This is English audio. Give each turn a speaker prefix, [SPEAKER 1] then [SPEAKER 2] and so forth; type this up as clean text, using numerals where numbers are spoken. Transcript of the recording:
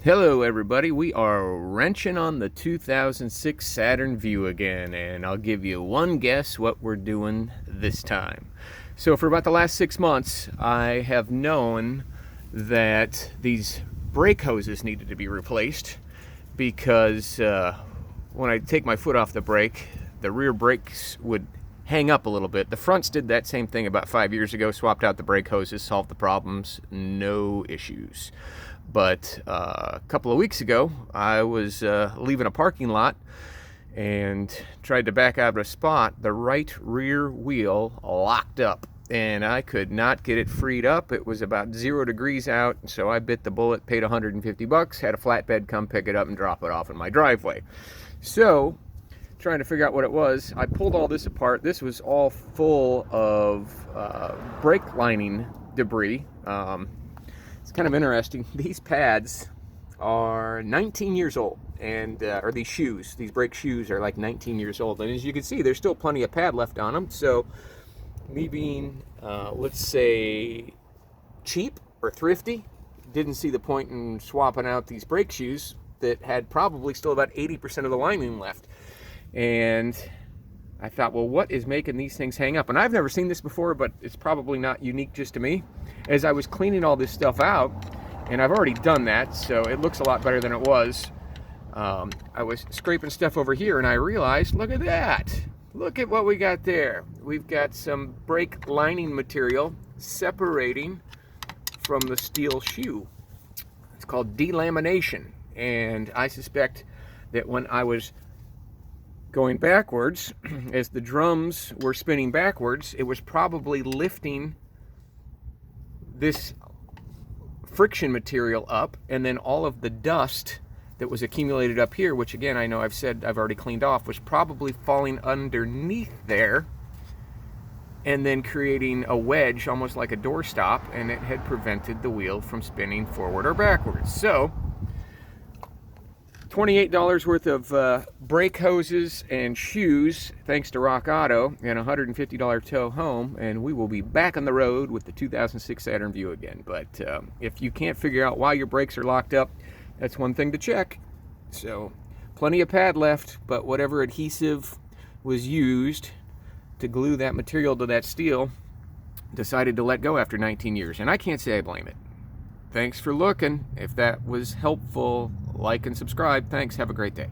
[SPEAKER 1] Hello everybody, we are wrenching on the 2006 Saturn Vue again, and I'll give you one guess what we're doing this time. So for about the last 6 months, I have known that these brake hoses needed to be replaced because when I take my foot off the brake, the rear brakes would hang up a little bit. The fronts did that same thing about 5 years ago, swapped out the brake hoses, solved the problems, no issues. But a couple of weeks ago, I was leaving a parking lot and tried to back out of a spot. The right rear wheel locked up, and I could not get it freed up. It was about 0 degrees out, so I bit the bullet, paid $150, had a flatbed come pick it up and drop it off in my driveway. So, trying to figure out what it was, I pulled all this apart. This was all full of brake lining debris. It's kind of interesting. These pads are 19 years old, and or these shoes, these brake shoes are like 19 years old. And as you can see, there's still plenty of pad left on them. So me being, let's say, cheap or thrifty, didn't see the point in swapping out these brake shoes that had probably still about 80% of the lining left. And I thought, well, what is making these things hang up? And I've never seen this before, but it's probably not unique just to me. As I was cleaning all this stuff out, and I've already done that, so it looks a lot better than it was. I was scraping stuff over here, and I realized, look at that. Look at what we got there. We've got some brake lining material separating from the steel shoe. It's called delamination, and I suspect that when I was going backwards, as the drums were spinning backwards, it was probably lifting this friction material up, and then all of the dust that was accumulated up here, which again I know I've said I've already cleaned off, was probably falling underneath there and then creating a wedge almost like a doorstop, and it had prevented the wheel from spinning forward or backwards. So $28 worth of brake hoses and shoes, thanks to Rock Auto, and a $150 tow home, and we will be back on the road with the 2006 Saturn Vue again. But if you can't figure out why your brakes are locked up, that's one thing to check. So, plenty of pad left, but whatever adhesive was used to glue that material to that steel decided to let go after 19 years, and I can't say I blame it. Thanks for looking. If that was helpful, like and subscribe. Thanks. Have a great day.